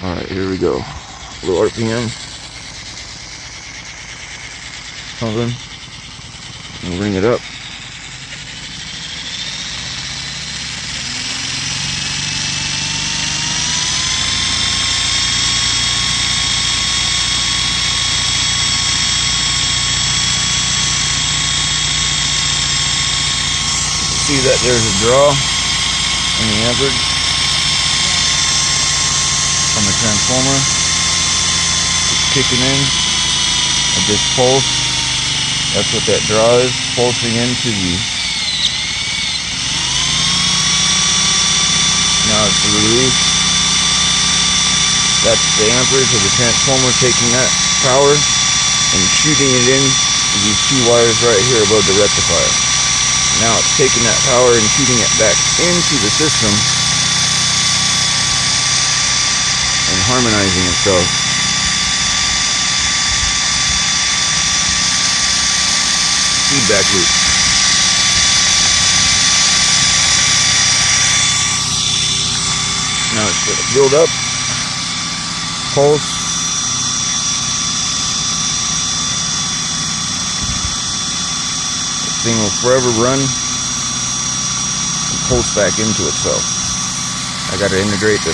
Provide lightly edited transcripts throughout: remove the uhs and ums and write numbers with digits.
Alright, here we go. Low RPM. Pumping. We'll bring it up. See that there's a draw in the amperage from the transformer. It's kicking in at this pulse. That's what that draw is, pulsing into the. Now it's the release. That's the amperage of the transformer taking that power and shooting it in to these two wires right here above the rectifier. Now it's taking that power and shooting it back into the system and harmonizing itself. Feedback loop. Now it's going to build up, pulse. This thing will forever run and pulse back into itself. I got to integrate the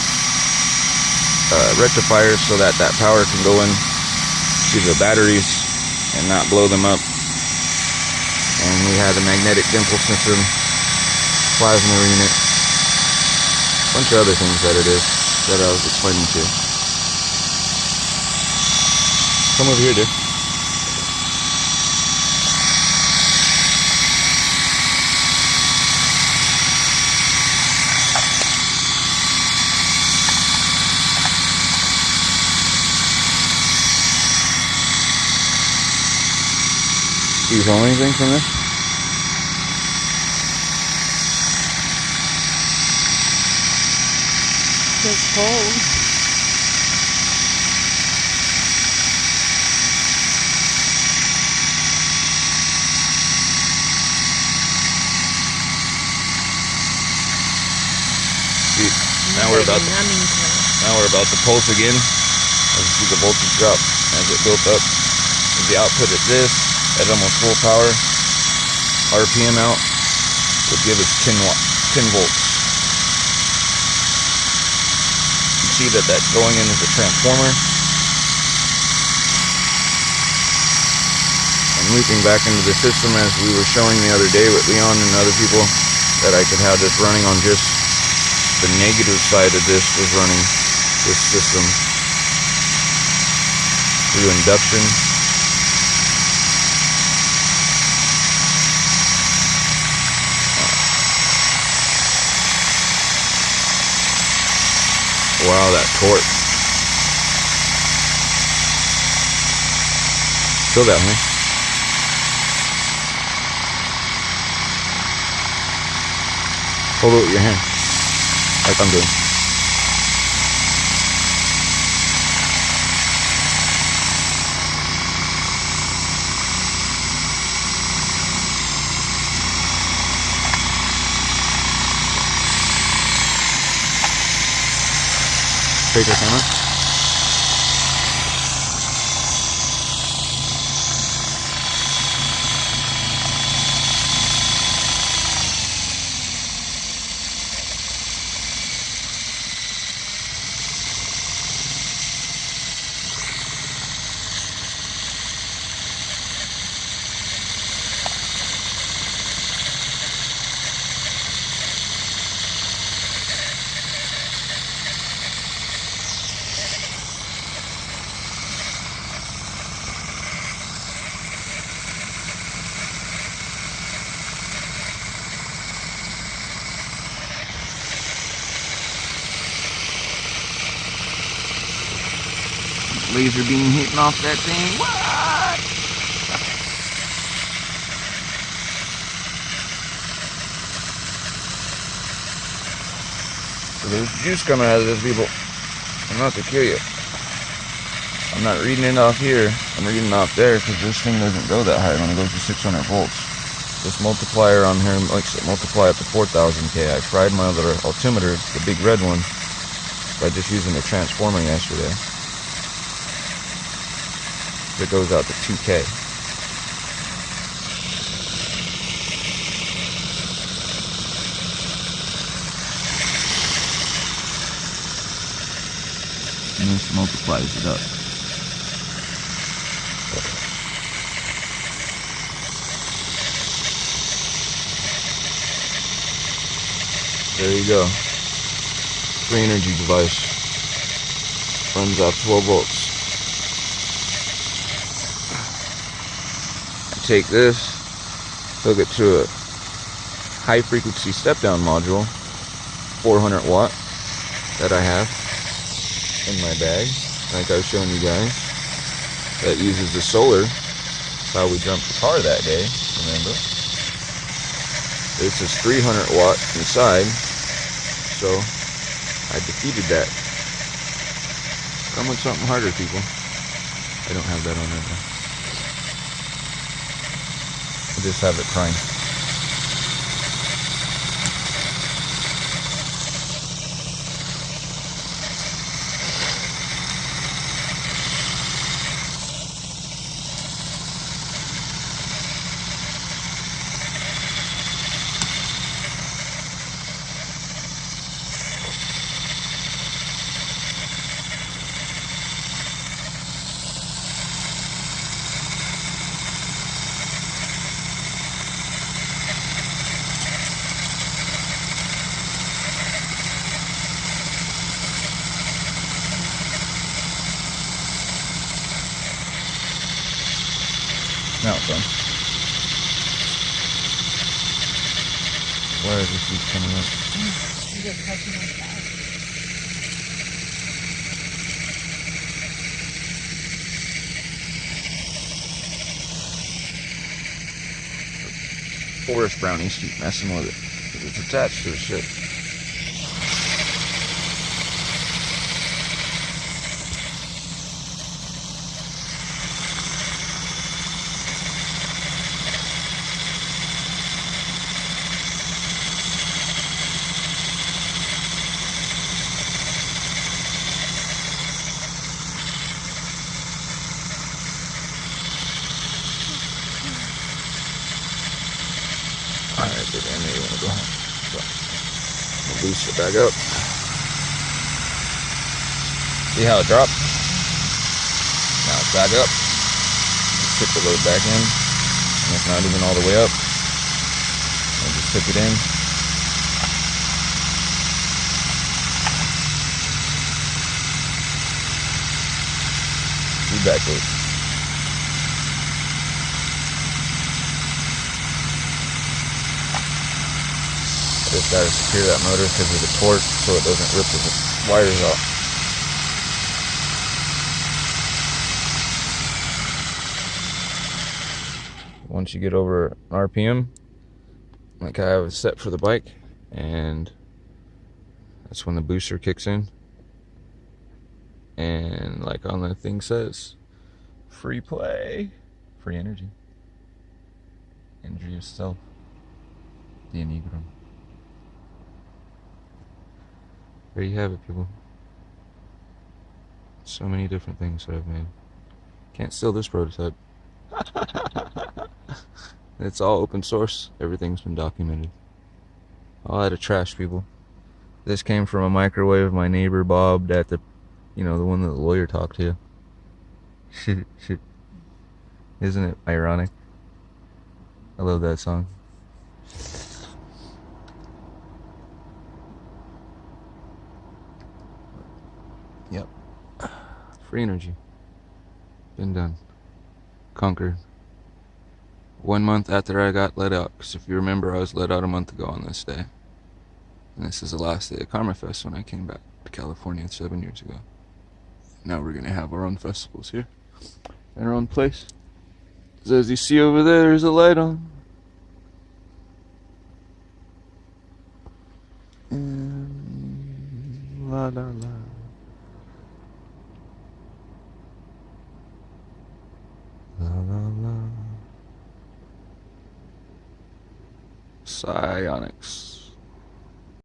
rectifiers so that that power can go in to the batteries and not blow them up. And we have the magnetic dimple system, plasma unit, a bunch of other things that it is that I was explaining to you. Come over here, dude. Do you feel anything from this? It's cold. See, now we're about to pulse again. As you see the voltage drop as it built up. As the output at this at almost full power, RPM out would give us 10 volts. You see that that's going into the transformer and looping back into the system as we were showing the other day with Leon and other people, that I could have this running on just the negative side of this was running this system through induction. Wow, that torque. Feel that, huh? Hold it with your hand, like I'm doing. Take your camera. Laser beam hitting off that thing. What? So there's juice coming out of this, people. I'm not to kill you. I'm not reading it off here. I'm reading it off there because this thing doesn't go that high. It only goes to 600 volts. This multiplier on here makes it multiply up to 4,000 K. I fried my other altimeter, the big red one, by just using the transformer yesterday. It goes out to 2K. And this multiplies it up. There you go. Free energy device. Runs off 12 volts. Take this, hook it to a high frequency step down module, 400 watt, that I have in my bag, like I was showing you guys. That uses the solar. That's how we jumped the car that day, remember? This is 300 watt inside, so I defeated that. Come with something harder, people. I don't have that on right now. I just have it crying. Now it's on. Why does this keep coming up? You get touching on that. Forest brownies keep messing with it. It's attached to the ship. Alright, good. I may want to go home. So, we'll boost it back up. See how it dropped? Now it's back up. Let's tip the load back in. And it's not even all the way up. I just took it in. Feedback loop. Just gotta secure that motor because of the torque so it doesn't rip the wires out. Once you get over RPM, like I have it set for the bike, and that's when the booster kicks in. And like on the thing says, free play, free energy. Energy yourself. The enneagram. There you have it, people. So many different things that I've made. Can't steal this prototype. It's all open source. Everything's been documented. All out of trash, people. This came from a microwave my neighbor Bob at the, you know, the one that the lawyer talked to. Shit. Isn't it ironic? I love that song. Yep. Free energy. Been done. Conquered. 1 month after I got let out, because if you remember, I was let out a month ago on this day. And this is the last day of Karma Fest when I came back to California 7 years ago. Now we're going to have our own festivals here. In our own place. So as you see over there, there's a light on. And la la la. La la la. Psionics.